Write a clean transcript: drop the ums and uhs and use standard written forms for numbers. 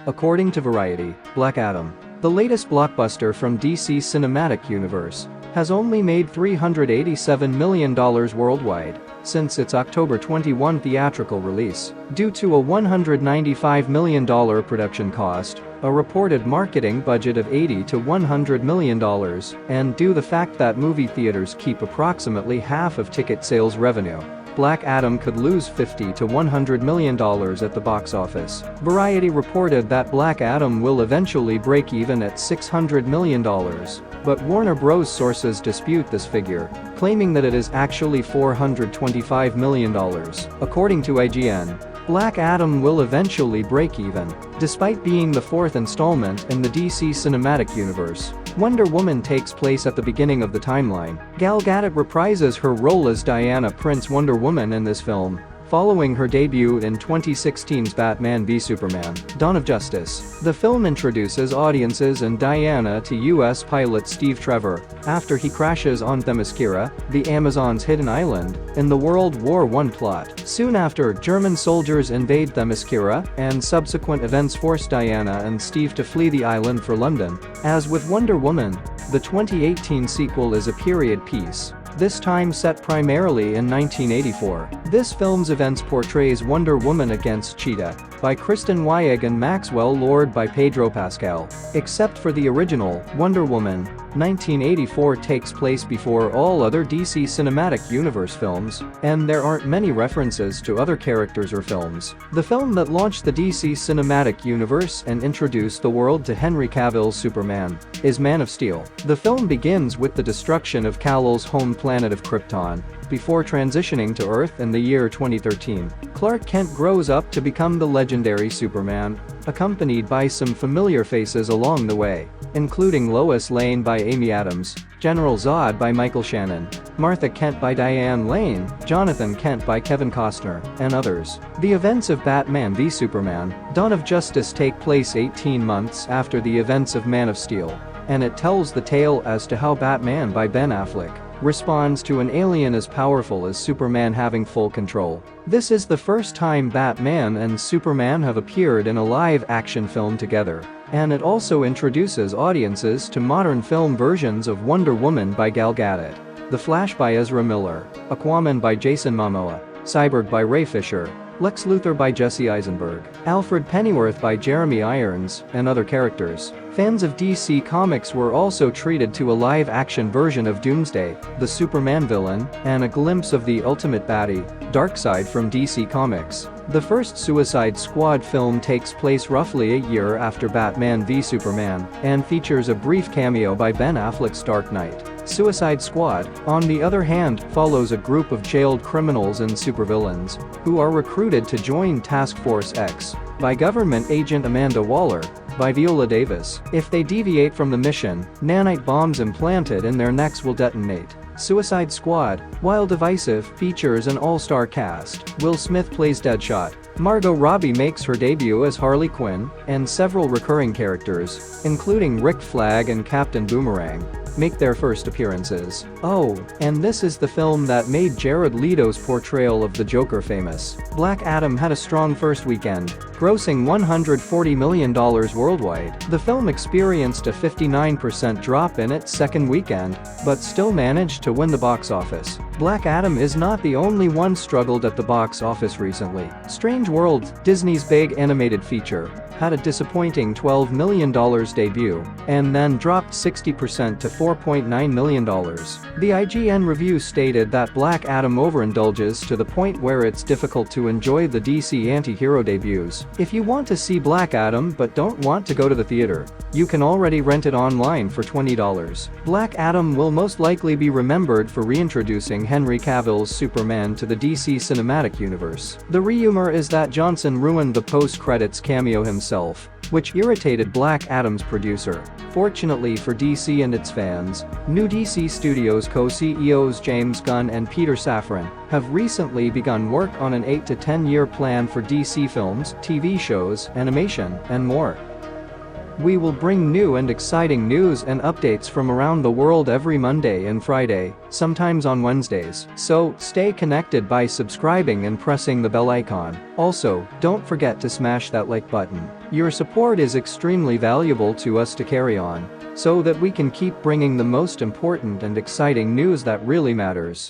According to Variety, Black Adam, the latest blockbuster from DC Cinematic Universe, has only made $387 million worldwide since its October 21 theatrical release, due to a $195 million production cost, a reported marketing budget of $80 to $100 million, and due to the fact that movie theaters keep approximately half of ticket sales revenue. Black Adam could lose $50 to $100 million at the box office. Variety reported that Black Adam will eventually break even at $600 million, but Warner Bros. Sources dispute this figure, claiming that it is actually $425 million. According to IGN, Black Adam will eventually break even, despite being the fourth installment in the DC Cinematic Universe. Wonder Woman takes place at the beginning of the timeline. Gal Gadot reprises her role as Diana Prince Wonder Woman in this film, following her debut in 2016's Batman v Superman: Dawn of Justice. The film introduces audiences and Diana to US pilot Steve Trevor after he crashes on Themyscira, the Amazon's hidden island, in the World War I plot. Soon after, German soldiers invade Themyscira, and subsequent events force Diana and Steve to flee the island for London. As with Wonder Woman, the 2018 sequel is a period piece, this time set primarily in 1984. This film's events portrays Wonder Woman against Cheetah by Kristen Wiig and Maxwell Lord by Pedro Pascal. Except for the original, Wonder Woman, 1984 takes place before all other DC Cinematic Universe films, and there aren't many references to other characters or films. The film that launched the DC Cinematic Universe and introduced the world to Henry Cavill's Superman is Man of Steel. The film begins with the destruction of Kal-El's home planet of Krypton, before transitioning to Earth in the year 2013. Clark Kent grows up to become the legendary Superman, accompanied by some familiar faces along the way, including Lois Lane by Amy Adams, General Zod by Michael Shannon, Martha Kent by Diane Lane, Jonathan Kent by Kevin Costner, and others. The events of Batman v Superman: Dawn of Justice take place 18 months after the events of Man of Steel, and it tells the tale as to how Batman by Ben Affleck responds to an alien as powerful as Superman having full control. This is the first time Batman and Superman have appeared in a live-action film together, and it also introduces audiences to modern film versions of Wonder Woman by Gal Gadot, The Flash by Ezra Miller, Aquaman by Jason Momoa, Cyborg by Ray Fisher, Lex Luthor by Jesse Eisenberg, Alfred Pennyworth by Jeremy Irons, and other characters. Fans of DC Comics were also treated to a live-action version of Doomsday, the Superman villain, and a glimpse of the ultimate baddie, Darkseid from DC Comics. The first Suicide Squad film takes place roughly a year after Batman v Superman, and features a brief cameo by Ben Affleck's Dark Knight. Suicide Squad, on the other hand, follows a group of jailed criminals and supervillains, who are recruited to join Task Force X by government agent Amanda Waller, by Viola Davis. If they deviate from the mission, nanite bombs implanted in their necks will detonate. Suicide Squad, while divisive, features an all-star cast. Will Smith plays Deadshot, Margot Robbie makes her debut as Harley Quinn, and several recurring characters, including Rick Flag and Captain Boomerang, make their first appearances. Oh, and this is the film that made Jared Leto's portrayal of the Joker famous. Black Adam had a strong first weekend, grossing $140 million worldwide. The film experienced a 59% drop in its second weekend, but still managed to win the box office. Black Adam is not the only one struggled at the box office recently. Strange World, Disney's big animated feature, had a disappointing $12 million debut, and then dropped 60% to $4.9 million. The IGN review stated that Black Adam overindulges to the point where it's difficult to enjoy the DC anti-hero debuts. If you want to see Black Adam but don't want to go to the theater, you can already rent it online for $20. Black Adam will most likely be remembered for reintroducing Henry Cavill's Superman to the DC Cinematic Universe. The rumor is that Johnson ruined the post-credits cameo himself, which irritated Black Adam's producer. Fortunately for DC and its fans, new DC Studios co-CEOs James Gunn and Peter Safran have recently begun work on an 8 to 10 year plan for DC films, TV shows, animation, and more. We will bring new and exciting news and updates from around the world every Monday and Friday, sometimes on Wednesdays. So, stay connected by subscribing and pressing the bell icon. Also, don't forget to smash that like button. Your support is extremely valuable to us to carry on, so that we can keep bringing the most important and exciting news that really matters.